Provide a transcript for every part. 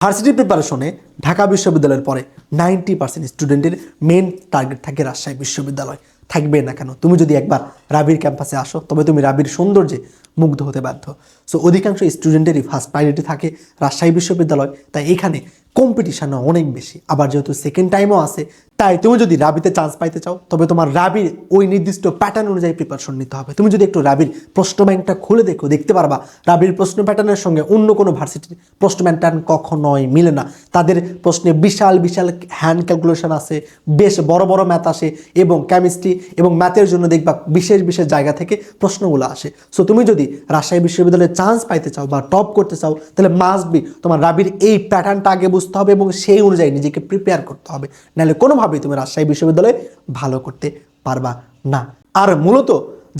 Varsity প্রিপারেশনে Dhaka বিশ্ববিদ্যালয়ের পরে 90% স্টুডেন্টের মেন টার্গেট থাকে রাজশাহী বিশ্ববিদ্যালয়। থাকবে না কেন? তুমি যদি একবার রাবির ক্যাম্পাসে আসো তবে তুমি রাবির সৌন্দর্যে মুগ্ধ হতে বাধ্য। সো অধিকাংশ স্টুডেন্টেরই ফার্স্ট প্রায়োরিটি থাকে রাজশাহী বিশ্ববিদ্যালয়, তাই এখানে কম্পিটিশানও অনেক বেশি। আবার যেহেতু সেকেন্ড টাইমও আছে, তাই তুমি যদি রাবিতে চান্স পাইতে চাও তবে তোমার রাবির ওই নির্দিষ্ট প্যাটার্ন অনুযায়ী প্রিপারেশন নিতে হবে। তুমি যদি একটু রাবির প্রশ্ন ব্যাংকটা খুলে দেখতে পারবা রাবির প্রশ্ন প্যাটার্নের সঙ্গে অন্য কোনো ভার্সিটির প্রশ্ন প্যাটার্ন কখনোই মিলে না। তাদের প্রশ্নে বিশাল বিশাল হ্যান্ড ক্যালকুলেশন আছে, বেশ বড় বড় ম্যাথ আসে এবং কেমিস্ট্রি এবং ম্যাথের জন্য দেখবা বিশেষ বিশেষ জায়গা থেকে প্রশ্নগুলো আসে। সো তুমি যদি রাজশাহী বিশ্ববিদ্যালয়ে চান্স পাইতে চাও বা টপ করতে চাও তাহলে মাস্ট বি তোমার রাবির এই প্যাটার্নটা আগে বুঝতে হবে এবং সেই অনুযায়ী নিজেকে প্রিপেয়ার করতে হবে, নাহলে কোনোভাবেই তুমি রাজশাহী বিশ্ববিদ্যালয়ে ভালো করতে পারবা না। আর মূলত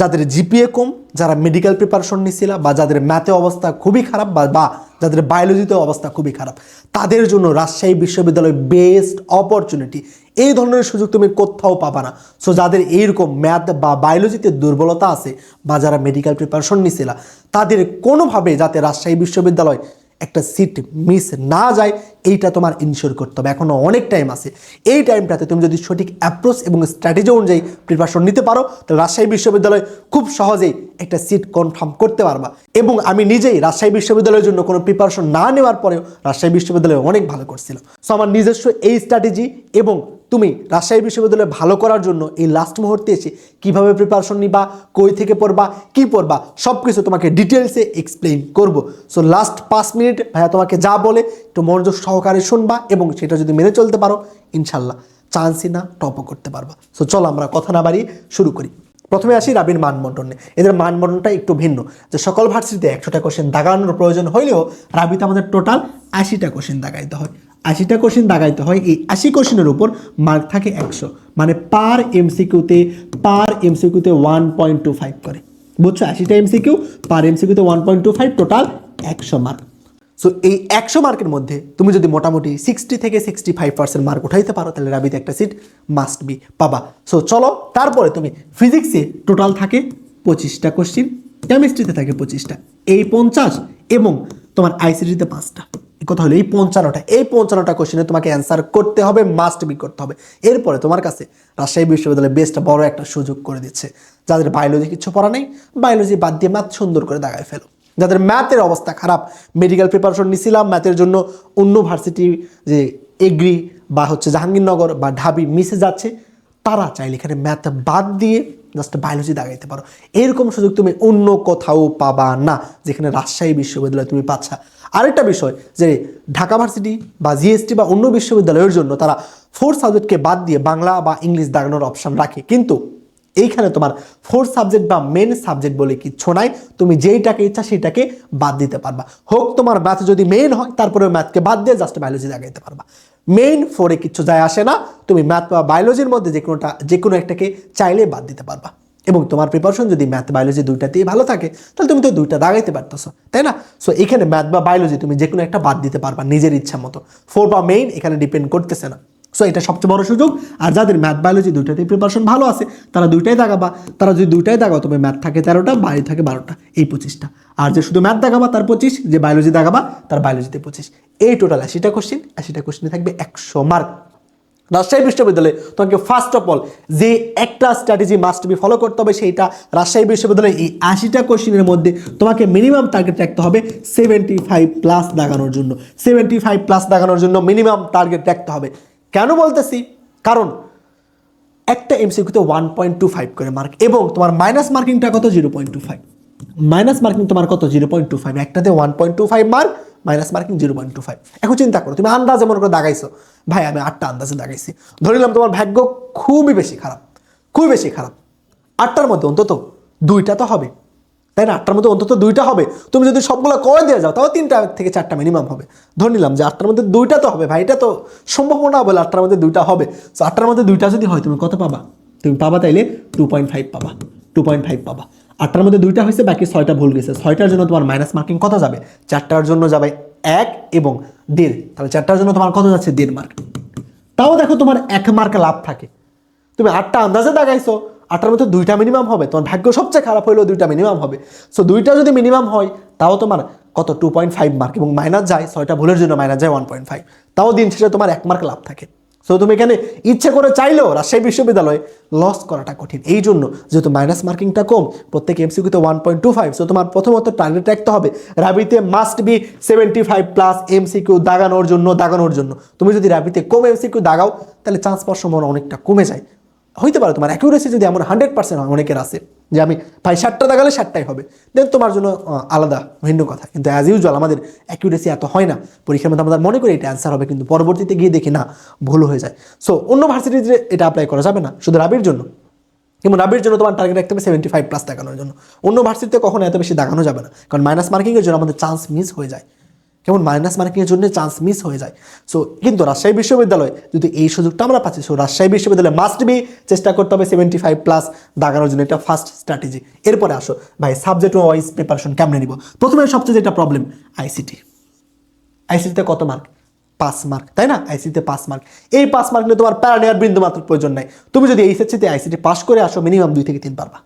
যাদের জিপিএ কম, যারা মেডিকেল প্রিপারেশন নিচ্ছিল বা যাদের ম্যাথে অবস্থা খুবই খারাপ বা যাদের বায়োলজিতে অবস্থা খুবই খারাপ, তাদের জন্য রাজশাহী বিশ্ববিদ্যালয় বেস্ট অপরচুনিটি। এই ধরনের সুযোগ তুমি কোথাও পাবা না। সো যাদের এইরকম ম্যাথ বা বায়োলজিতে দুর্বলতা আছে বা যারা মেডিকেল প্রিপারেশন নিচ্ছিল, তাদের কোনোভাবে যাতে রাজশাহী বিশ্ববিদ্যালয় একটা সিট মিস না যায় এইটা তোমার ইনশিওর করতে হবে। এখনও অনেক টাইম আছে। এই টাইমটাতে তুমি যদি সঠিক অ্যাপ্রোচ এবং স্ট্র্যাটেজি অনুযায়ী প্রিপারেশন নিতে পারো তাহলে রাজশাহী বিশ্ববিদ্যালয় খুব সহজেই একটা সিট কনফার্ম করতে পারবা। এবং আমি নিজেই রাজশাহী বিশ্ববিদ্যালয়ের জন্য কোনো প্রিপারেশন না নেওয়ার পরেও রাজশাহী বিশ্ববিদ্যালয় অনেক ভালো করছিল। সো আমার নিজস্ব এই স্ট্র্যাটেজি এবং তুমি রাজশাহী বিশ্ববিদ্যালয়ে ভালো করার জন্য এই লাস্ট মুহূর্তে এসে কীভাবে প্রিপারেশন নিবা, কই থেকে পড়বা, কী পড়বা, সব কিছু তোমাকে ডিটেলসে এক্সপ্লেইন করব। সো লাস্ট 5 মিনিট ভাইয়া তোমাকে যা বলে একটু মনোযোগ সহকারে শুনবা এবং সেটা যদি মেনে চলতে পারো ইনশাল্লাহ চান্সই না টপও করতে পারবা। সো চলো আমরা কথা না বাড়িয়ে শুরু করি। প্রথমে আসি রাবির মানবন্টনে। এদের মানবন্টনটা একটু ভিন্ন, যে সকল ভার্সিটিতে 100টা কোশ্চেন দাগানোর প্রয়োজন হইলেও রাবিতে আমাদের টোটাল 80টা কোশ্চেন দাগাইতে হয়। 80টা কোশ্চেন দাগাইতে হয়। এই 80 কোশ্চেনের উপর মার্ক থাকে 100, মানে পার এমসিকিউতে 1.25 করে। বুঝছো? 80টা এমসিকিউ, পার এমসিকিউতে 1.25, টোটাল 100 মার্ক। সো এই 100 মার্কের মধ্যে তুমি যদি মোটামুটি 60 থেকে 65% মার্ক উঠাইতে পারো তাহলে রাবিতে একটা সিট মাস্ট বি পাবা। সো চলো, তারপরে তুমি ফিজিক্সে টোটাল থাকে 25টা কোশ্চিন, কেমিস্ট্রিতে থাকে 25টা, এই 50 এবং তোমার আইসিটিতে 5টা। কথা হলো এই 55টা কোশ্চেনে তোমাকে অ্যান্সার করতে হবে, মাস্ট বি করতে হবে। এরপরে তোমার কাছে রাজশাহী বিশ্ববিদ্যালয় বেস্ট বড় একটা সুযোগ করে দিচ্ছে। যাদের বায়োলজি কিছু পড়া নেই, বায়োলজি বাদ দিয়ে ম্যাথ সুন্দর করে দাগায় ফেলো। যাদের ম্যাথের অবস্থা খারাপ, মেডিকেল প্রিপারেশন নিছিলাম, ম্যাথের জন্য অন্য ভার্সিটি যে এগ্রি বা জাহাঙ্গীরনগর বা ঢাবি মিশে যাচ্ছে, তারা চাইলে এখানে ম্যাথ বাদ দিয়ে জাস্ট বায়োলজি দাগাইতে পারো। এরকম সুযোগ তুমি অন্য কোথাও পাবা না, যেখানে রাজশাহী বিশ্ববিদ্যালয় তুমি পাচ্ছা। আরেকটা বিষয় যে ঢাকা ভার্সিটি বা জিএসটি বা অন্য বিশ্ববিদ্যালয়ের জন্য তারা 4 সাবজেক্টকে বাদ দিয়ে বাংলা বা ইংলিশ দাগানোর অপশান রাখে, কিন্তু এইখানে তোমার 4 সাবজেক্ট বা মেন সাবজেক্ট বলে কিচ্ছু নাই। তুমি যেইটাকে ইচ্ছা সেইটাকে বাদ দিতে পারবা। হোক তোমার ম্যাথ যদি মেইন হয় তারপরে ম্যাথকে বাদ দিয়ে জাস্ট বায়োলজি লাগাইতে পারবা। মেইন 4-এ কিচ্ছু যায় আসে না। তুমি ম্যাথ বা বায়োলজির মধ্যে যে কোনো একটাকে চাইলে বাদ দিতে পারবা। এবং তোমার প্রিপারেশন যদি ম্যাথ বায়োলজি দুইটাতেই ভালো থাকে তাহলে তুমি তো দুইটা দাগাইতে পারতেছো, তাই না? সো এখানে ম্যাথ বা বায়োলজি তুমি যে কোনো একটা বাদ দিতে পারবা নিজের ইচ্ছা মতো। 4 বা মেইন এখানে ডিপেন্ড করতেছে না। সো এটা সবচেয়ে বড় সুযোগ। আর যাদের ম্যাথ বায়োলজি দুইটাতেই প্রিপারেশন ভালো আছে তারা দুইটাই দাগাবা। তারা যদি দুইটাই দাগাও তবে ম্যাথ থাকে 13টা, বায়োলজি থাকে 12টা, এই 25টা। আর যে শুধু ম্যাথ দাগাবা তার 25, যে বায়োলজি দাগাবা তার বায়োলজিতে 25। এই টোটাল 80টা কোশ্চেন, 80টা কোশ্চেনে থাকবে 100 মার্ক। রাজশাহী বিশ্ববিদ্যালয়ে তোমাকে ফার্স্ট অফ অল যে একটা স্ট্র্যাটেজি মাস্ট বি ফলো করতে হবে, সেইটা রাজশাহী বিশ্ববিদ্যালয়ে এই 80টা কোশ্চেনের মধ্যে তোমাকে মিনিমাম টার্গেট রাখতে হবে 75+ দাগানোর জন্য। 75+ দাগানোর জন্য মিনিমাম টার্গেট রাখতে হবে। কেন বলতেছি? কারণ একটা এমসিকিউতে 1.25 করে মার্ক এবং তোমার মাইনাস মার্কিংটা কত? 0.25। মাইনাস মার্কিং তোমার কত? 0.25। একটাতে 1.25 মার্ক, মাইনাস মার্কিং 0.25। এখন চিন্তা করো, তুমি আন্দাজে মনে করে দাগাইছো, ভাই আমি 8টা আন্দাজে দাগাইছি, ধরে নিলাম তোমার ভাগ্য খুবই বেশি খারাপ, খুবই বেশি খারাপ। 8টার মধ্যে অন্তত 2টা তো হবে, তাই না? 8টার মধ্যে অন্তত 2টা হবে। তুমি যদি সবগুলো করে দিয়ে যাও তাও 3টা থেকে 4টা মিনিমাম হবে। ধরে নিলাম যে 8টার মধ্যে 2টা তো হবে, ভাই এটা তো সম্ভাবনা বলে 8টার মধ্যে 2টা হবে। সো 8টার মধ্যে 2টা যদি হয় তুমি কত পাবা? তুমি পাবা তাইলে 2.5 পাবা, 2.5 পাবা। 8টার মধ্যে 2টা হয়েছে, বাকি 6টা ভুল গেছে। 6টার জন্য তোমার মাইনাস মার্কিং কত যাবে? 4টার জন্য যাবে 1 এবং 1.5, তাহলে 4টার জন্য তোমার কত যাচ্ছে? 1.5 মার্ক। তাও দেখো তোমার 1 মার্ক লাভ থাকে। তুমি 8টা আন্দাজে দাগাইছো, 8টার মধ্যে 2টা মিনিমাম হবে। তোমার ভাগ্য সবচেয়ে খারাপ হইলেও 2টা মিনিমাম হবে। সো 2টা যদি মিনিমাম হয় তাও তোমার কত 2.5 মার্ক এবং মাইনাস যায় 6টা ভুলের জন্য মাইনাস যায় 1.5, তাও দিন শেষে তোমার 1 মার্ক লাভ থাকে। সো তুমি এখানে ইচ্ছে করে চাইলেও রাজশাহী বিশ্ববিদ্যালয়ে লস করাটা কঠিন। এই জন্য যেহেতু মাইনাস মার্কিংটা কম, প্রত্যেক এমসিকিউতে 1.25, সো তোমার প্রথমত টার্গেট রাখতে হবে রাবিতে মাস্ট বি 75+ এমসিকিউ দাগানোর জন্য। তুমি যদি রাবিতে কম এমসিকিউ দাগাও তাহলে চান্স পাওয়ার সম্ভাবনা অনেকটা কমে যায়। হইতে পারে তোমার অ্যাকিউরেসি যদি এমন 100% হয়, অনেকের আছে যে আমি ভাই 60টা দাগালে 60টাই হবে, দেন তোমার জন্য আলাদা ভিন্ন কথা। কিন্তু অ্যাজ ইউজুয়াল আমাদের অ্যাকিউরেসি এত হয় না, পরীক্ষার মধ্যে আমরা মনে করি এটা অ্যান্সার হবে, কিন্তু পরবর্তীতে গিয়ে দেখি না ভুল হয়ে যায়। সো অন্য ভার্সিটিতে এটা অ্যাপ্লাই করা যাবে না, শুধু রাবির জন্য। এবং রাবির জন্য তোমার টার্গেট রাখতে হবে 75+ দাগানোর জন্য। অন্য ভার্সিটিতে কখনো এত বেশি দাগানো যাবে না, কারণ মাইনাস মার্কিংয়ের জন্য আমাদের চান্স মিস হয়ে যায়। কেমন মাইনাস মার্কিংয়ের জন্য চান্স মিস হয়ে যায়। সো কিন্তু রাজশাহী বিশ্ববিদ্যালয় যদি এই সুযোগটা আমরা পাচ্ছি, সো রাজশাহী বিশ্ববিদ্যালয় মাস্ট বি চেষ্টা করতে হবে 75+ দাগানোর জন্য, এটা ফার্স্ট স্ট্র্যাটেজি। এরপরে আসো ভাই সাবজেক্ট ওয়াইজ প্রিপারেশন কেমনে নিব। প্রথমে সবচেয়ে যেটা প্রবলেম আইসিটিতে কত মার্ক? 5 মার্ক, তাই না? আইসিটিতে 5 মার্ক। এই 5 মার্ক নিয়ে তোমার প্যারা নেওয়ার বিন্দু মাত্র প্রয়োজন নাই। তুমি যদি এইচএসসিতে আইসিটি পাস করে আসো মিনিমাম 2 থেকে 3 পারবা,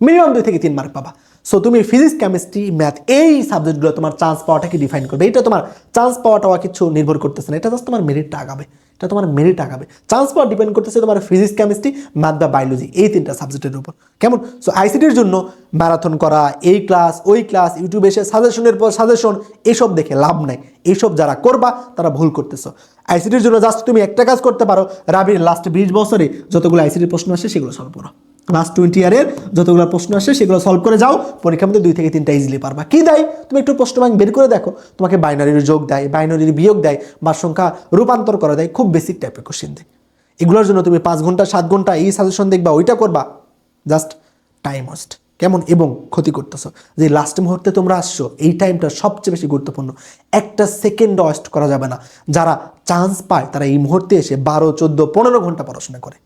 মিনিমাম 2 থেকে 3 মার্ক পাবা। সো তুমি ফিজিক্স, কেমিস্ট্রি, ম্যাথ এই সাবজেক্টগুলো তোমার চান্স পাওয়াটাকে ডিফাইন করবে। এটা তোমার চান্স পাওয়াটাও কিছু নির্ভর করতেছে না, এটা জাস্ট তোমার মেরিটটা আগাবে, এটা তোমার মেরিট আগাবে। চান্স পাওয়া ডিপেন্ড করতেছে তোমার ফিজিক্স, কেমিস্ট্রি, ম্যাথ বা বায়োলজি এই 3টা সাবজেক্টের উপর। কেমন? সো আইসিটির জন্য ম্যারাথন করা, এই ক্লাস ওই ক্লাস, ইউটিউবে এসে সাজেশনের পর সাজেশন, এইসব দেখে লাভ নাই। এইসব যারা করবা তারা ভুল করতেছো। আইসিটির জন্য জাস্ট তুমি একটা কাজ করতে পারো, রাবির লাস্ট 20 বছরে যতগুলো আইসিটির প্রশ্ন আসে সেগুলো সলভ করো। লাস্ট 20 ইয়ারের যতগুলো প্রশ্ন আসে সেগুলো সলভ করে যাও, পরীক্ষার মধ্যে 2 থেকে 3টা ইজিলি পারবা। কি দেয় তুমি একটু প্রশ্ন ব্যাংক বের করে দেখো, তোমাকে বাইনারির যোগ দেয়, বাইনারির বিয়োগ দেয়, বা সংখ্যা রূপান্তর করা দেয়, খুব বেসিক টাইপের কোশ্চেন দেয়। এগুলোর জন্য তুমি 5 ঘন্টা 7 ঘন্টা এই সাজেশন দেখবা, ওইটা করবা, জাস্ট টাইম ওয়েস্ট। কেমন? এবং ক্ষতি করতেছো। যে লাস্ট মুহূর্তে তোমরা আসছো, এই টাইমটা সবচেয়ে বেশি গুরুত্বপূর্ণ, একটা সেকেন্ড ওয়েস্ট করা যাবে না। যারা চান্স পায় তারা এই মুহূর্তে এসে 12, 14, 15 ঘন্টা পড়াশোনা করে।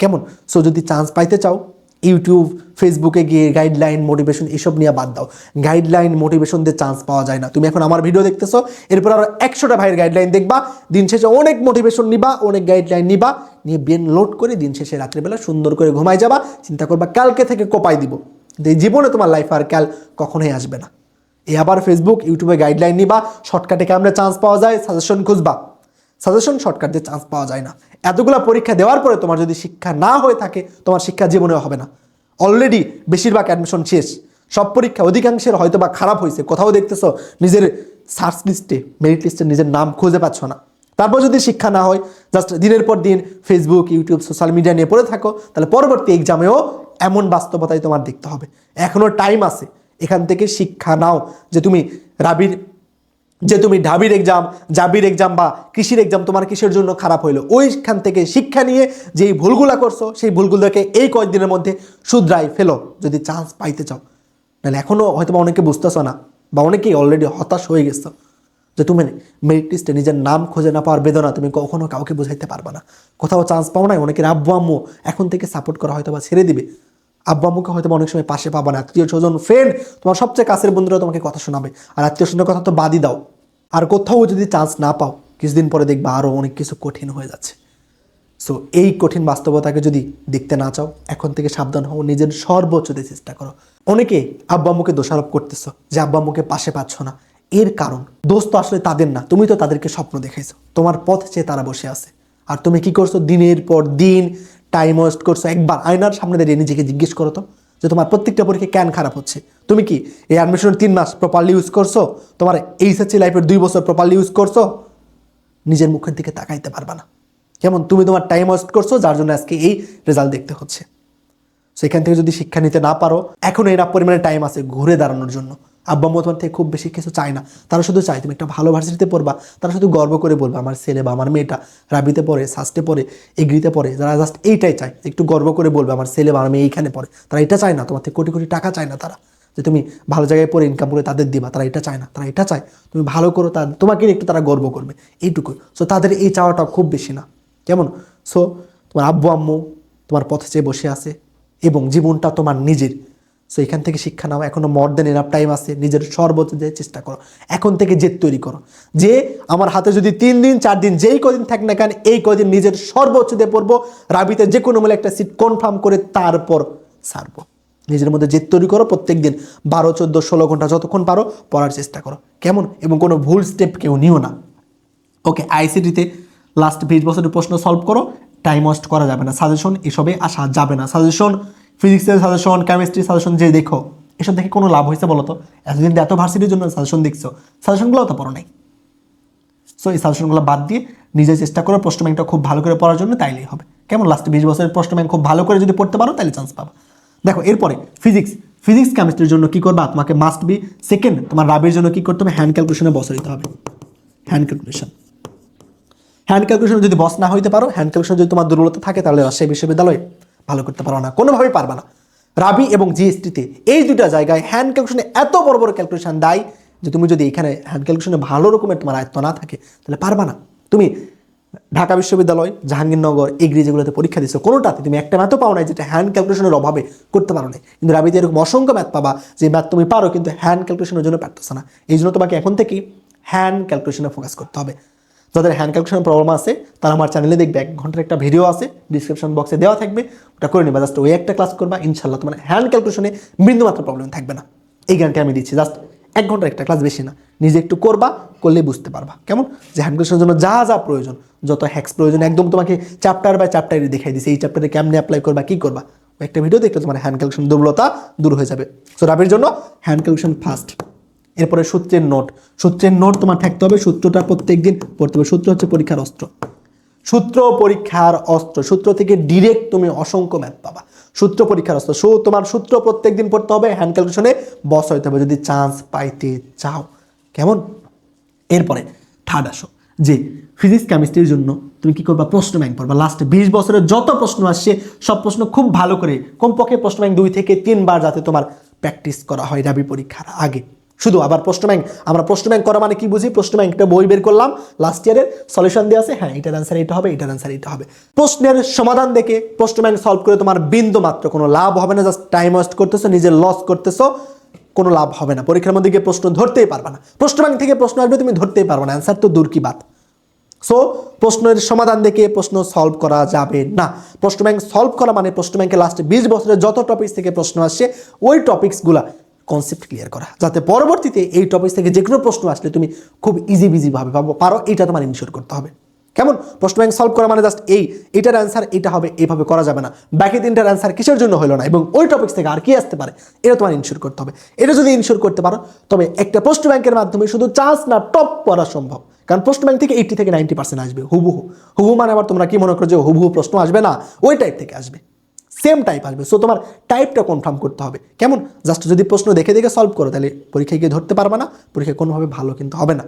কেমন? সো যদি চান্স পাইতে চাও, ইউটিউব, ফেসবুকে গিয়ে গাইডলাইন, মোটিভেশন এসব নিয়ে বাদ দাও। গাইডলাইন, মোটিভেশন দিয়ে চান্স পাওয়া যায় না। তুমি এখন আমার ভিডিও দেখতেছো, এরপর আরো 100টা ভাইয়ের গাইডলাইন দেখবা, দিন শেষে অনেক মোটিভেশন নিবা, অনেক গাইডলাইন নিবা, নিয়ে ব্রেন লোড করে দিন শেষে রাত্রিবেলা সুন্দর করে ঘুমাই যাবা, চিন্তা করবা কালকে থেকে কোপাই দিব। এই জীবনে তোমার লাইফ আর কাল কখনোই আসবে না। এই আবার ফেসবুক, ইউটিউবে গাইডলাইন নিবা, শর্টকাটে কেমনে চান্স পাওয়া যায় সাজেশন খুঁজবা। সাজেশন শর্টকাট দিয়ে চান্স পাওয়া যায় না। এতগুলা পরীক্ষা দেওয়ার পরে তোমার যদি শিক্ষা না হয়ে থাকে, তোমার শিক্ষা জীবনেও হবে না। অলরেডি বেশিরভাগ অ্যাডমিশন শেষ, সব পরীক্ষা অধিকাংশের হয়তো বা খারাপ হয়েছে, কোথাও দেখতেছো নিজের সার্চ লিস্টে, মেরিট লিস্টে নিজের নাম খুঁজে পাচ্ছ না। তারপর যদি শিক্ষা না হয়, জাস্ট দিনের পর দিন ফেসবুক, ইউটিউব, সোশ্যাল মিডিয়া নিয়ে পড়ে থাকো, তাহলে পরবর্তী এক্সামেও এমন বাস্তবতাই তোমার দেখতে হবে। এখনও টাইম আছে, এখান থেকে শিক্ষা নাও। যে তুমি ঢাবির এক্সাম, জাবির এক্সাম বা কৃষির এক্সাম তোমার কিসের জন্য খারাপ হইলো, ওইখান থেকে শিক্ষা নিয়ে যেই ভুলগুলা করছো সেই ভুলগুলোকে এই কয়েকদিনের মধ্যে শুধরাই ফেলো যদি চান্স পাইতে চাও। নাহলে এখনও হয়তো বা অনেকে বুঝতেছো না, বা অনেকেই অলরেডি হতাশ হয়ে গেছো যে তুমি মেরিট লিস্টে নিজের নাম খুঁজে না পাওয়ার বেদনা তুমি কখনো কাউকে বোঝাইতে পারবা না। কোথাও চান্স পাও নাই, অনেকের আব্বু আম্মু এখন থেকে সাপোর্ট করা হয়তো বা ছেড়ে দিবে। আব্বু আম্মুকে হয়তো অনেক সময় পাশে পাবা না, আত্মীয় স্বজন, ফ্রেন্ড, তোমার সবচেয়ে কাছের বন্ধুরা তোমাকে কথা শোনাবে, আর আত্মীয় স্বজনের কথা তো বাদই দাও। আর কোথাও যদি চান্স না পাও, কিছুদিন পরে দেখবা আরও অনেক কিছু কঠিন হয়ে যাচ্ছে। সো এই কঠিন বাস্তবতাকে যদি দেখতে না চাও, এখন থেকে সাবধান হও, নিজের সর্বোচ্চ দিয়ে চেষ্টা করো। অনেকে আব্বু আম্মুকে দোষারোপ করতেছো যে আব্বু আম্মুকে পাশে পাচ্ছ না, এর কারণ দোষ তো আসলে তাদের না, তুমি তো তাদেরকে স্বপ্ন দেখাইছো, তোমার পথ চেয়ে তারা বসে আছে, আর তুমি কি করছো? দিনের পর দিন টাইম ওয়েস্ট করছো। একবার আয়নার সামনে দাঁড়িয়ে নিজেকে জিজ্ঞেস করো তো যে তোমার প্রত্যেকটা পরীক্ষা কেন খারাপ হচ্ছে। তুমি কি এই অ্যাডমিশনের 3 মাস প্রপারলি ইউজ করছো? তোমার এইচএসসি লাইফের 2 বছর প্রপারলি ইউজ করছো? নিজের মুখের দিকে তাকাইতে পারবা না। কেমন? তুমি তোমার টাইম ওয়েস্ট করছো, যার জন্য আজকে এই রেজাল্ট দেখতে হচ্ছে। সেখান থেকে যদি শিক্ষা নিতে না পারো, এখন এরকম পরিমাণে টাইম আছে ঘুরে দাঁড়ানোর জন্য। আব্বা আম্মু তোমার থেকে খুব বেশি কিছু চায় না, তারা শুধু চায় তুমি একটা ভালো ভার্সিটিতে পড়বা। তারা শুধু গর্ব করে বলবে আমার ছেলে বা আমার মেয়েটা রাবিতে পড়ে, সাস্টে পড়ে, এগ্রিতে পড়ে। যারা জাস্ট এইটাই চায়, একটু গর্ব করে বলবে আমার ছেলে বা আমার মেয়ে এইখানে পড়ে। তারা এটা চায় না তোমার থেকে কোটি কোটি টাকা চায় না, তারা যে তুমি ভালো জায়গায় পড়ে ইনকাম করে তাদের দিবা, তারা এটা চায় না। তারা এটা চায় তুমি ভালো করো, তোমাকে একটু তারা গর্ব করবে, এইটুকু। সো তাদের এই চাওয়াটা খুব বেশি না। কেমন? সো তোমার আব্বু আম্মু তোমার পথে চেয়ে বসে আছে এবং জীবনটা তোমার নিজের। সো এখান থেকে শিক্ষা নাও, এখনো মোর দেন এনাফ টাইম আছে, নিজের সর্বোচ্চ দিয়ে চেষ্টা করো। এখন থেকে জেদ তৈরি করো যে আমার হাতে যদি 3 দিন 4 দিন যেই কদিন থাক না কেন, এই কদিন নিজের সর্বোচ্চ দিয়ে পড়বো, রাবিতে যে কোনো মূলে একটা সিট কনফার্ম করে তারপর ছাড়বো। নিজের মধ্যে জেদ তৈরি করো, প্রত্যেক দিন 12, 14, 16 ঘন্টা যতক্ষণ পারো পড়ার চেষ্টা করো, কেমন? এবং কোনো ভুল স্টেপ কেউ নিও না। ওকে, আইসিটিতে লাস্ট 20 বছরের প্রশ্ন সলভ করো, টাইম ওয়েস্ট করা যাবে না, সাজেশন এসবে আসা যাবে না। সাজেশন, ফিজিক্সের সাজেশন, কেমিস্ট্রি সাজেশন যে দেখো, এসব দেখে কোনো লাভ হয়েছে বলো তো? এতদিন এত ভার্সিটির জন্য সাজেশন দেখছো, সাজেশনগুলো তো পড়ো নাই। সো এই সাজেশনগুলো বাদ দিয়ে নিজে চেষ্টা করো প্রশ্ন ব্যাংকটা খুব ভালো করে পড়ার জন্য, তাইলেই হবে। কেমন? লাস্ট 20 বছরের প্রশ্ন ব্যাংক খুব ভালো করে যদি পড়তে পারো তাহলে চান্স পাবা। দেখো এরপরে ফিজিক্স কেমিস্ট্রির জন্য কি করবা? তোমাকে মাস্ট বি সেকেন্ড, তোমার রাবির জন্য কি করতে হবে? হ্যান্ড ক্যালকুলেশনে বস হইতে হবে। হ্যান্ড ক্যালকুলেশন যদি বস না হইতে পারো, হ্যান্ড ক্যালকুলেশন যদি তোমার দুর্বলতা থাকে, তাহলে রাজশাহী বিশ্ববিদ্যালয়ে ভালো করতে পারো না, কোনোভাবেই পারবা না। রাবি এবং জিএসটিতে এই দুটা জায়গায় হ্যান্ড ক্যালকুলেশনে এত বড় বড় ক্যালকুলেশন দেয় যে তুমি যদি এখানে হ্যান্ড ক্যালকুলেশনে ভালো রকমের তোমার আয়ত্ত না থাকে তাহলে পারবা না। তুমি ঢাকা বিশ্ববিদ্যালয়, জাহাঙ্গীরনগর, এগ্রি যেগুলোতে পরীক্ষা দিচ্ছ, কোনোটাতে তুমি একটা ম্যাথও পাও না যেটা হ্যান্ড ক্যালকুলেশনের অভাবে করতে পারো না। কিন্তু রাবিতে এরকম অসংখ্য ম্যাথ পাবা যে ম্যাথ তুমি পারো কিন্তু হ্যান্ড ক্যালকুলেশনের জন্য পারতেছ না। এই জন্য তোমাকে এখন থেকেই হ্যান্ড ক্যালকুলেশনে ফোকাস করতে হবে। যাদের হ্যান্ড ক্যালকুলেশন প্রবলেম আছে তারা আমার চ্যানেলে দেখবে 1 ঘন্টার একটা ভিডিও আছে, ডিসক্রিপশন বক্সে দেওয়া থাকবে, ওটা করে নেবা। জাস্ট ওই একটা ক্লাস করবা, ইনশাল্লাহ তোমার হ্যান্ড ক্যালকুলেশনে বিন্দুমাত্র প্রবলেম থাকবে না। এই গ্যারান্টি আমি দিচ্ছি। জাস্ট 1 ঘন্টার একটা ক্লাস, বেশি না, নিজে একটু করবা, করলেই বুঝতে পারবা কেমন যে হ্যান্ড ক্যালকুলেশনের জন্য যা যা প্রয়োজন, যত হ্যাক্স প্রয়োজন, একদম তোমাকে চ্যাপ্টার বাই চ্যাপ্টারে দেখাই দিচ্ছে এই চ্যাপ্টারে কেমনে অ্যাপ্লাই করবা, কি করবা। ওই একটা ভিডিও দেখলে তোমার হ্যান্ড ক্যালকুলেশন দুর্বলতা দূর হয়ে যাবে। সো রাবির জন্য হ্যান্ড ক্যালকুলেশন ফার্স্ট। এরপরে সূত্রের নোট তোমার থাকতে হবে, সূত্রটা প্রত্যেক দিন পড়তে হবে। সূত্র হচ্ছে পরীক্ষার অস্ত্র, সূত্র থেকে ডিরেক্ট তুমি অসংখ্য ম্যাথ পাবা। সূত্র পরীক্ষার অস্ত্র। তোমার সূত্র প্রত্যেক দিন পড়তে হবে, হ্যান্ড ক্যালকুলেশনে বস হইতে হবে যদি চান্স পাইতে চাও, কেমন? এরপরে থার্ড আসো যে ফিজিক্স কেমিস্ট্রির জন্য তুমি কি করবা? প্রশ্ন ব্যাংক পড়বা। লাস্ট 20 বছরের যত প্রশ্ন আসছে সব প্রশ্ন খুব ভালো করে, কমপক্ষে প্রশ্ন ব্যাংক 2 থেকে 3 বার যাতে তোমার প্র্যাকটিস করা হয় রাবি পরীক্ষার আগে। শুধু আবার প্রশ্ন ব্যাংক, আমরা প্রশ্ন ব্যাংক করা মানে কি বুঝি? প্রশ্ন ব্যাংকটা বই বের করলাম, লাস্ট ইয়ারের সলিউশন দিয়ে আছে, হ্যাঁ এটার অ্যান্সার এটা হবে, এটার অ্যান্সার এটা হবে। প্রশ্নের সমাধান দেখে প্রশ্ন ব্যাংক সলভ করে তোমার বিন্দু মাত্র কোনো লাভ হবে না, জাস্ট টাইম ওয়েস্ট করতেছো, নিজের লস করতেছো, কোনো লাভ হবে না। পরীক্ষার মধ্যে গিয়ে প্রশ্ন ধরতেই পারবা না, প্রশ্ন ব্যাংক থেকে প্রশ্ন আসবে তুমি ধরতেই পারবা না, অ্যান্সার তো দূর কি বাত। সো প্রশ্নের সমাধান দেখে প্রশ্ন সলভ করা যাবে না। প্রশ্ন ব্যাংক সলভ করা মানে প্রশ্ন ব্যাংকে লাস্ট 20 বছরের যত টপিক্স থেকে প্রশ্ন আসছে ওই টপিক্সগুলা কনসেপ্ট ক্লিয়ার করা, যাতে পরবর্তীতে এই টপিক থেকে যে কোনো প্রশ্ন আসলে তুমি খুব ইজিভাবে পারো, এটা তোমার ইনশিওর করতে হবে, কেমন? প্রশ্ন ব্যাংক সলভ করা মানে জাস্ট এইটার অ্যান্সার এটা হবে, এইভাবে করা যাবে না। বাকি 3টার অ্যান্সার কিসের জন্য হলো না এবং ওই টপিক্স থেকে আর কি আসতে পারে এটা তোমার ইনশিওর করতে হবে। এটা যদি ইনশিওর করতে পারো তবে একটা প্রশ্ন ব্যাংকের মাধ্যমে শুধু চান্স না, টপ করা সম্ভব। কারণ প্রশ্ন ব্যাংক থেকে 80 থেকে 90% আসবে হুবহু মানে আবার তোমরা কি মনে করো যে হুবহু প্রশ্ন আসবে না, ওই টাইপ থেকে আসবে, সেম টাইপ আসবে। সো তোমার টাইপটা কনফার্ম করতে হবে, কেমন? জাস্ট যদি প্রশ্ন দেখে সলভ করো তাহলে পরীক্ষায় গিয়ে ধরতে পারবে না, পরীক্ষায় কোনোভাবে ভালো কিন্তু হবে না,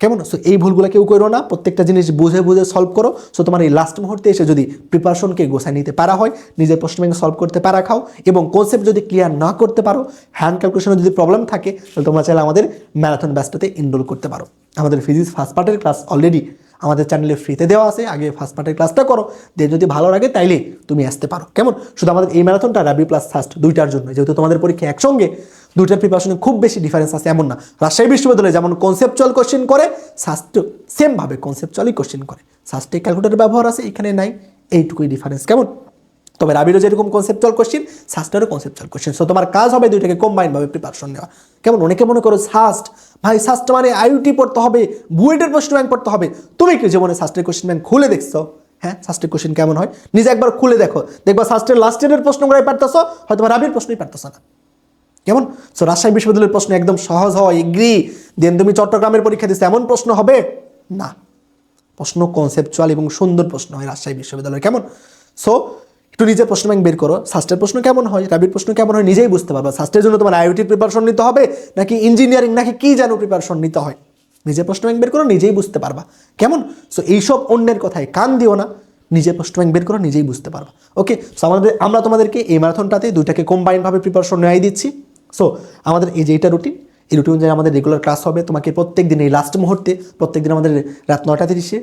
কেমন? সো এই ভুলগুলো কেউ করো না, প্রত্যেকটা জিনিস বুঝে সলভ করো। সো তোমার এই লাস্ট মুহূর্তে এসে যদি প্রিপারেশনকে গোছায় নিতে পারা হয়, নিজের প্রশ্ন ব্যাংক সলভ করতে পারা খাও এবং কনসেপ্ট যদি ক্লিয়ার না করতে পারো, হ্যান্ড ক্যালকুলেশনে যদি প্রবলেম থাকে, তাহলে তোমরা চাইলে আমাদের ম্যারাথন ব্যাচটাতে এনরোল করতে পারো। আমাদের ফিজিক্স ফার্স্ট পার্টের ক্লাস অলরেডি আমাদের চ্যানেলে ফ্রিতে দেওয়া আছে, আগে ফার্স্ট পার্টের ক্লাসটা করো, দিয়ে যদি ভালো লাগে তাইলে তুমি আসতে পারো, কেমন? শুধু আমাদের এই ম্যারাথনটা রাবি প্লাস ফার্স্ট 2টার জন্য, যেহেতু তোমাদের পরীক্ষা একসঙ্গে, 2টার প্রিপারেশনে খুব বেশি ডিফারেন্স আছে এমন না। রাজশাহী বিশ্ববিদ্যালয়ে যেমন কনসেপচুয়াল কোশ্চেন করে, শাস্ত্র সেমভাবে কনসেপচুয়ালি কোশ্চেন করে, শাস্ত্রে ক্যালকুলেটর ব্যবহার আছে, এখানে নাই, এইটুকুই ডিফারেন্স, কেমন? তবে রাবিরও যেরকম কনসেপচুয়াল কোশ্চেন, শাস্ত্রেরও কনসেপচুয়াল কোশ্চেন। সো তোমার কাজ হবে 2টাকে কম্বাইনভাবে প্রিপারেশন নেওয়া, কেমন? অনেকে মনে করো শাস্ত্র মানে আইউটি পড়তে হবে, বুয়েটের প্রশ্ন ব্যাংক পড়তে হবে। তুমি কি জীবনে শাস্ত্রের কোশ্চেন ব্যাংক খুলে দেখছো? হ্যাঁ, শাস্ত্রের কোশ্চেন কেমন হয় নিজে একবার খুলে দেখো, দেখবা শাস্ত্রের লাস্ট ইয়ারের প্রশ্নগুলাই পারতেছো, হয়তো রাবির প্রশ্নই পারতেছো না, কেমন? সো রাজশাহী বিশ্ববিদ্যালয়ের প্রশ্ন একদম সহজ হয়, এগ্রি। দেন তুমি চট্টগ্রামের পরীক্ষা দিচ্ছ, এমন প্রশ্ন হবে না, প্রশ্ন কনসেপচুয়াল এবং সুন্দর প্রশ্ন হয় রাজশাহী বিশ্ববিদ্যালয়, কেমন? সো একটু নিজের প্রশ্ন ব্যাংক বের করো, শাস্ত্রের প্রশ্ন কেমন হয়, রাবির প্রশ্ন কেমন হয়, নিজেই বুঝতে পারবা। শাস্ত্রের জন্য তোমার আইওটির প্রিপারেশন নিতে হবে নাকি ইঞ্জিনিয়ারিং নাকি কি যেন প্রিপারেশন নিতে হয়, নিজের প্রশ্ন ব্যাংক বের করো, নিজেই বুঝতে পারবা, কেমন? সো এইসব অন্যের কথায় কান দিও না, নিজের প্রশ্ন ব্যাংক বের করো, নিজেই বুঝতে পারবা। ওকে, সো আমরা তোমাদেরকে এই ম্যারাথনটাতে 2টাকে কম্বাইনভাবে প্রিপারেশন নেওয়াই দিচ্ছি। সো আমাদের এই যে এটা রুটিন, এই রুটিন অনুযায়ী আমাদের রেগুলার ক্লাস হবে। তোমাকে প্রত্যেক দিন এই লাস্ট মুহূর্তে প্রত্যেক দিন আমাদের রাত 9:30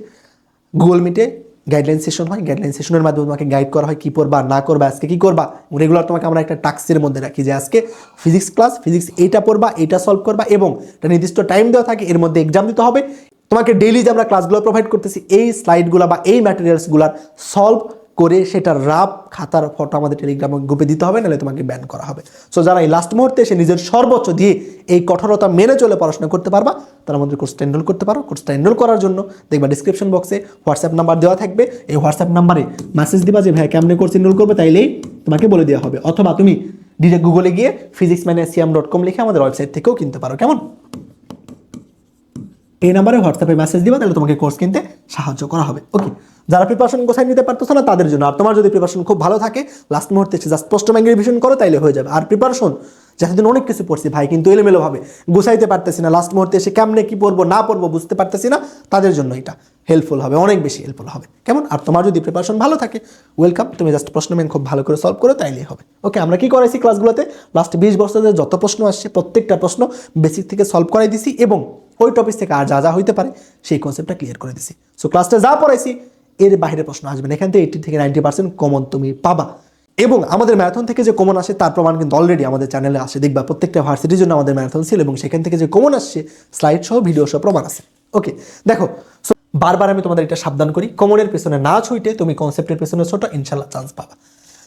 গুগল মিটে গাইডলাইন সেশন হয়, গাইডলাইন সেশনের মাধ্যমে তোমাকে গাইড করা হয় কী করবা না করবা, আজকে কী করবা। রেগুলার তোমাকে আমরা একটা টাস্কের মধ্যে রাখি যে আজকে ফিজিক্স ক্লাস, ফিজিক্স এইটা পড়বা, এইটা সলভ করবা এবং একটা নির্দিষ্ট টাইম দেওয়া থাকে, এর মধ্যে এক্সাম দিতে হবে। তোমাকে ডেইলি যে আমরা ক্লাসগুলো প্রোভাইড করতেছি, এই স্লাইডগুলো বা এই ম্যাটেরিয়ালসগুলোর সলভ করে সেটার রাফ খাতার ফটো আমাদের টেলিগ্রাম গ্রুপে দিতে হবে, নাহলে তোমাকে ব্যান করা হবে। সো যারা এই লাস্ট মুহূর্তে এসে নিজের সর্বোচ্চ দিয়ে এই কঠোরতা মেনে চলে পড়াশোনা করতে পারবা, তারা আমাদের কোর্সটা এনরোল করতে পারো। কোর্সটা এনরোল করার জন্য দেখবা ডিসক্রিপশন বক্সে হোয়াটসঅ্যাপ নাম্বার দেওয়া থাকবে। এই হোয়াটসঅ্যাপ নাম্বারে মেসেজ দিবা যে ভাই কেমনে কোর্স এনরোল করবে, তাইলেই তোমাকে বলে দেওয়া হবে। অথবা তুমি ডিরেক্ট গুগলে গিয়ে physicsmaniaciam.com লিখে আমাদের ওয়েবসাইট থেকেও কিনতে পারো। কেমন? এই নাম্বারে হোয়াটসঅ্যাপে মেসেজ দিবা, তাহলে তোমাকে কোর্স কিনতে সাহায্য করা হবে। ওকে, যারা প্রিপারেশন গোছায় নিতে পারতেছো না তাদের জন্য। আর তোমার যদি প্রিপারেশন খুব ভালো থাকে, লাস্ট মুহূর্তে এসে জাস্ট প্রশ্ন ব্যাংক রিভিশন করো, তাইলে হয়ে যাবে। আর প্রিপারেশন যতদিন অনেক কিছু পড়ছি ভাই, কিন্তু এলোমেলো ভাবে গোছাইতে পারতেছি না, লাস্ট মুহূর্তে এসে কেমনে কি পড়বো না পড়বো বুঝতে পারতেছি না, তাদের জন্য এটা হেল্পফুল হবে, অনেক বেশি হেল্পফুল হবে। কেমন? আর তোমার যদি প্রিপারেশন ভালো থাকে, ওয়েলকাম, তুমি জাস্ট প্রশ্ন ব্যাংক খুব ভালো করে সলভ করো, তাইলেই হবে। ওকে, আমরা কি করাইছি ক্লাসগুলোতে? লাস্ট 20 বছরের যত প্রশ্ন আসছে প্রত্যেকটা প্রশ্ন বেসিক থেকে সলভ করাই দিছি, এবং ওই টপিক থেকে আর যা যা হইতে পারে সেই কনসেপ্টটা ক্লিয়ার করে দিছি। সো ক্লাসটা যা পড়াইছি এর বাইরে প্রশ্ন আসবে না, এখান থেকে 80 থেকে 90% কমন তুমি পাবা। এবং আমাদের ম্যারাথন থেকে যে কমন আসে তার প্রমাণ কিন্তু অলরেডি আমাদের চ্যানেলে আসে, দেখবা প্রত্যেকটা ভার্সিটির জন্য আমাদের ম্যারাথন ছিল, এবং সেখান থেকে যে কমন আসছে স্লাইড সহ ভিডিও সহ প্রমাণ আছে। ওকে, দেখো বারবার আমি তোমাদের এটা সাবধান করি, কমনের পেছনে না ছুটে তুমি কনসেপ্টের পেছনে ছোট, ইনশাল্লাহ চান্স পাবা।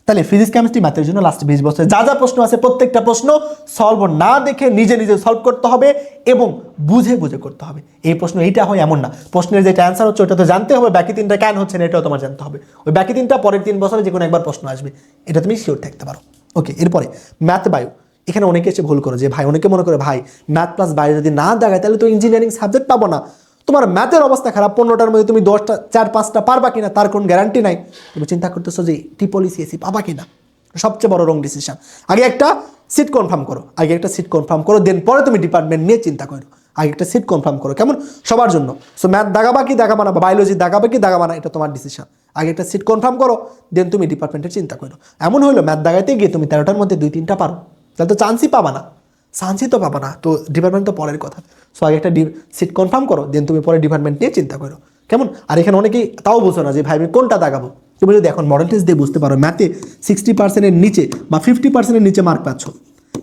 তাহলে ফিজিক্স কেমিস্ট্রি ম্যাথের জন্য লাস্ট 20 বছরে যা যা প্রশ্ন আছে প্রত্যেকটা প্রশ্ন সলভ না দেখে নিজে নিজে সলভ করতে হবে, এবং বুঝে বুঝে করতে হবে। এই প্রশ্ন এইটা হয় এমন না, প্রশ্নের যেটা অ্যান্সার হচ্ছে ওটা তো জানতে হবে, বাকি তিনটা কেন হচ্ছে না এটাও তোমার জানতে হবে। ওই বাকি তিনটা পরের 3 বছরে যে কোনো একবার প্রশ্ন আসবে, এটা তুমি শিওর থাকতে পারো। ওকে, এরপরে ম্যাথ বায়ো। এখানে অনেকে এসে ভুল করো যে ভাই, অনেকে মনে করে ভাই ম্যাথ প্লাস বায়ো যদি না দেখায় তাহলে তো ইঞ্জিনিয়ারিং সাবজেক্ট পাবো না। তোমার ম্যাথের অবস্থা খারাপ, 15টার মধ্যে তুমি 10টা 4-5টা পারবা কিনা তার কোনো গ্যারান্টি নাই। তুমি চিন্তা করতেছো যে ট্রিপল সিএসসি পাবা কিনা, সবচেয়ে বড় রং ডিসিশন। আগে একটা সিট কনফার্ম করো, দেন পরে তুমি ডিপার্টমেন্ট নিয়ে চিন্তা করো। আগে একটা সিট কনফার্ম করো, কেমন? সবার জন্য। সো ম্যাথ দাগাবা কি দাগাবা না, বা বায়োলজি দাগাবা কি দাগাবা না, এটা তোমার ডিসিশন। আগে একটা সিট কনফার্ম করো, দেন তুমি ডিপার্টমেন্টের চিন্তা করো। এমন হলো ম্যাথ দাগাইতে গিয়ে তুমি 13টার মধ্যে 2-3টা পারো, তাহলে তো চান্সই পাবা না, তো ডিপার্টমেন্ট তো পরের কথা। সো আগে একটা সিট কনফার্ম করো, দেন তুমি পরে ডিপার্টমেন্ট নিয়ে চিন্তা করো। কেমন? আর এখানে অনেকেই তাও বুঝো না যে ভাই আমি কোনটা দাগাবো। তুমি যদি এখন মডেল টেস্ট দিয়ে বুঝতে পারো ম্যাথে 60%-এর নিচে বা 50%-এর নিচে মার্ক পাচ্ছ,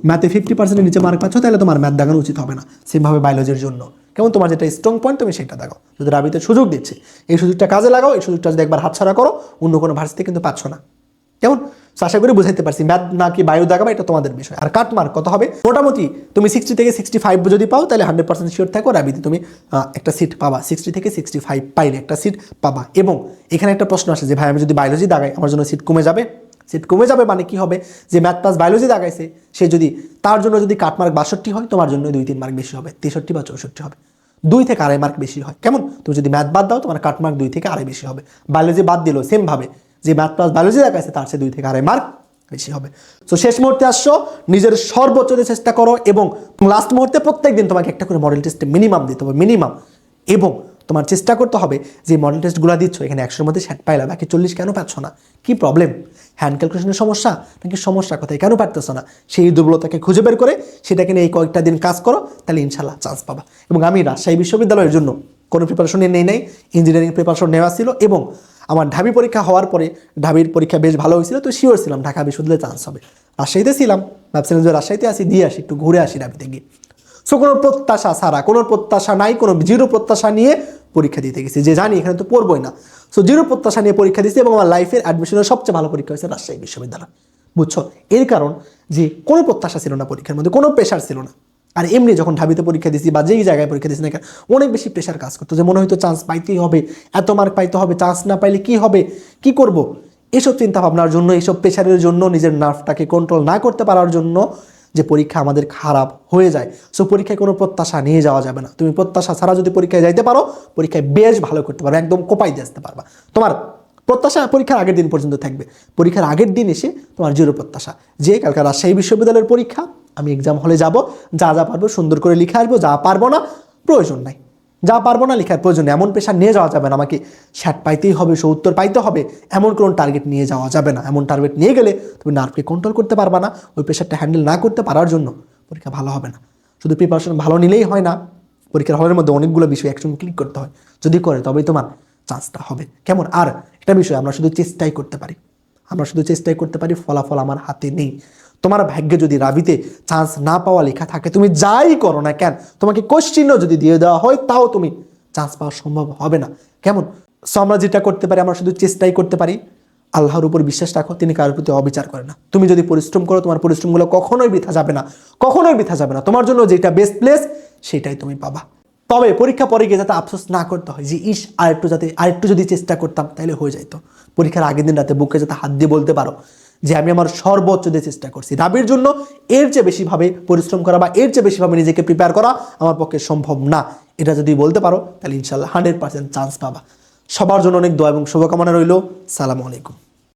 ম্যাথে 50%-এর নিচে মার্ক পাচ্ছ, তাহলে তোমার ম্যাথ দাগানো উচিত হবে না। সেমভাবে বায়োলজির জন্য কেমন, তোমার যেটা স্ট্রং পয়েন্ট তুমি সেটা দাগাও। যদি রাবিতে সুযোগ দিচ্ছে, এই সুযোগটা কাজে লাগাও। এই সুযোগটা যদি একবার হাতছাড়া করো, অন্য কোনো ভার্সিটিতে কিন্তু পাচ্ছ না। কেমন? আশা করি বুঝাইতে পারছি। ম্যাথ নাকি বায়ো দাগাবা এটা তোমাদের বিষয়। আর কাট মার্ক কত হবে? মোটামুটি তুমি 60 থেকে 65 যদি পাও, তাহলে 100% শিওর থাকো রাবিতে তুমি একটা সিট পাবা। 60 থেকে 65 পাইলে একটা সিট পাবা। এবং এখানে একটা প্রশ্ন আসে যে ভাই আমি যদি বায়োলজি দাগাই আমার জন্য সিট কমে যাবে? সিট কমে যাবে মানে কি হবে? যে ম্যাথ প্লাস বায়োলজি দাগাইছে সে যদি, তার জন্য যদি কাট মার্ক 62 হয়, তোমার জন্য 2-3 মার্ক বেশি হবে, 63 বা 64 হবে, 2 থেকে 2.5 মার্ক বেশি হয়। কেমন? তুমি যদি ম্যাথ বাদ দাও তোমার কাট মার্ক 2 থেকে 2.5 বেশি হবে। বায়োলজি বাদ দিল সেম ভাবে, যে ম্যাথ প্লাস বায়োলজি দেখাচ্ছে তার চেয়ে 2 থেকে 2.5 মার্ক বেশি হবে। সো শেষ মুহূর্তে আসছো, নিজের সর্বোচ্চ দিয়ে চেষ্টা করো, এবং লাস্ট মুহূর্তে প্রত্যেক দিন তোমাকে একটা করে মডেল টেস্টে মিনিমাম দিতে হবে, মিনিমাম। এবং তোমার চেষ্টা করতে হবে যে মডেল টেস্টগুলো দিচ্ছ এখানে 100-এর মধ্যে 60 পাইলা, বাকি 40 কেন পাচ্ছ না? কি প্রবলেম? হ্যান্ড ক্যালকুলেশনের সমস্যা নাকি সমস্যা কোথায়, কেন পারতেছ না? সেই দুর্বলতাকে খুঁজে বের করে সেটাকে নিয়ে এই কয়েকটা দিন কাজ করো, তাহলে ইনশাল্লাহ চান্স পাবা। এবং আমি রাজশাহী বিশ্ববিদ্যালয়ের জন্য কোনো প্রিপারেশন নেই নাই, ইঞ্জিনিয়ারিং প্রিপারেশন নেওয়া ছিল, এবং আমার ঢাবি পরীক্ষা হওয়ার পরে ঢাবির পরীক্ষা বেশ ভালো হয়েছিল, তো শিওর ছিলাম ঢাকা বিশ্ববিদ্যালয়ে চান্স হবে। রাজশাহীতে ছিলাম, ভাবছিলাম যে রাজশাহীতে আসি, দিয়ে আসি, একটু ঘুরে আসি ঢাবিতে গিয়ে। সো কোনো প্রত্যাশা ছাড়া, কোনো প্রত্যাশা নাই, কোনো জিরো প্রত্যাশা নিয়ে পরীক্ষা দিতে গেছি, যে জানি এখানে তো পড়বই না। সো জিরো প্রত্যাশা নিয়ে পরীক্ষা দিয়েছি, এবং আমার লাইফের অ্যাডমিশনের সবচেয়ে ভালো পরীক্ষা হয়েছে রাজশাহী বিশ্ববিদ্যালয়। বুঝছো? এর কারণ যে কোনো প্রত্যাশা ছিল না পরীক্ষার মধ্যে, কোনো প্রেশার ছিল না। আর এমনি যখন ঢাবিতে পরীক্ষা দিয়েছি বা যেই জায়গায় পরীক্ষা দিয়েছি না কেন, অনেক বেশি প্রেশার কাজ করতো, যে মনে হয়তো চান্স পাইতেই হবে, এত মার্ক পাইতে হবে, চান্স না পাইলে কি হবে, কি করব, এসব চিন্তা ভাবনার জন্য, এইসব প্রেশারের জন্য, নিজের নার্ভটাকে কন্ট্রোল না করতে পারার জন্য যে পরীক্ষা আমাদের খারাপ হয়ে যায়। সো পরীক্ষায় কোনো প্রত্যাশা নিয়ে যাওয়া যাবে না। তুমি প্রত্যাশা ছাড়া যদি পরীক্ষায় যাইতে পারো, পরীক্ষায় বেশ ভালো করতে পারো, একদম কোপাই দিয়ে আসতে পারবা। তোমার প্রত্যাশা পরীক্ষার আগের দিন পর্যন্ত থাকবে, পরীক্ষার আগের দিন এসে তোমার জিরো প্রত্যাশা, যে কালকে রাজশাহী বিশ্ববিদ্যালয়ের পরীক্ষা, আমি এক্সাম হলে যাব, যা যা পারবো সুন্দর করে লিখে আসবো, যা পারবো না প্রয়োজন নাই, যা পারবো না লেখার প্রয়োজন নেই। এমন প্রেশার নিয়ে যাওয়া যাবে না, আমাকে 60 পাইতেই হবে, 70 পাইতে হবে, এমন কোনো টার্গেট নিয়ে যাওয়া যাবে না। এমন টার্গেট নিয়ে গেলে তুমি নার্ভকে কন্ট্রোল করতে পারবা না, ওই প্রেশারটা হ্যান্ডেল না করতে পারার জন্য পরীক্ষা ভালো হবে না। শুধু প্রিপারেশন ভালো নিলেই হয় না, পরীক্ষার হলের মধ্যে অনেকগুলো বিষয় একসঙ্গে ক্লিক করতে হয়, যদি করে তবেই তোমার চান্সটা হবে। কেমন? আর একটা বিষয়, আমরা শুধু চেষ্টাই করতে পারি, ফলাফল আমার হাতে নেই। তোমার ভাগ্যে যদি রাবিতে চান্স না পাওয়া লেখা থাকে, তুমি যাই করো না কেন, তোমাকে কোশ্চিনও যদি দিয়ে দেওয়া হয়, তাও তুমি চান্স পাওয়া সম্ভব হবে না। কেমন? সো আমরা যেটা করতে পারি, আমরা শুধু চেষ্টাই করতে পারি। আল্লাহর উপর বিশ্বাস রাখো, তিনি কারোর প্রতি অবিচার করে না। তুমি যদি পরিশ্রম করো, তোমার পরিশ্রমগুলো কখনোই বৃথা যাবে না, কখনোই বৃথা যাবে না। তোমার জন্য যেটা বেস্ট প্লেস সেটাই তুমি পাবা। তবে পরীক্ষা পরে গিয়ে যাতে আফসোস না করতে হয় যে ইস আরেকটু যদি চেষ্টা করতাম তাহলে হয়ে যাইতো। পরীক্ষার আগের দিন রাতে বুকে যাতে হাত দিয়ে বলতে পারো যে আমি আমার সর্বোচ্চ দিয়ে চেষ্টা করছি। রাবির জন্য এর চেয়ে বেশিভাবে পরিশ্রম করা বা এর চেয়ে বেশিভাবে নিজেকে প্রিপেয়ার করা আমার পক্ষে সম্ভব না, এটা যদি বলতে পারো তাহলে ইনশাল্লাহ 100% চান্স পাবা। সবার জন্য অনেক দোয়া এবং শুভকামনা রইল। সালামু আলাইকুম।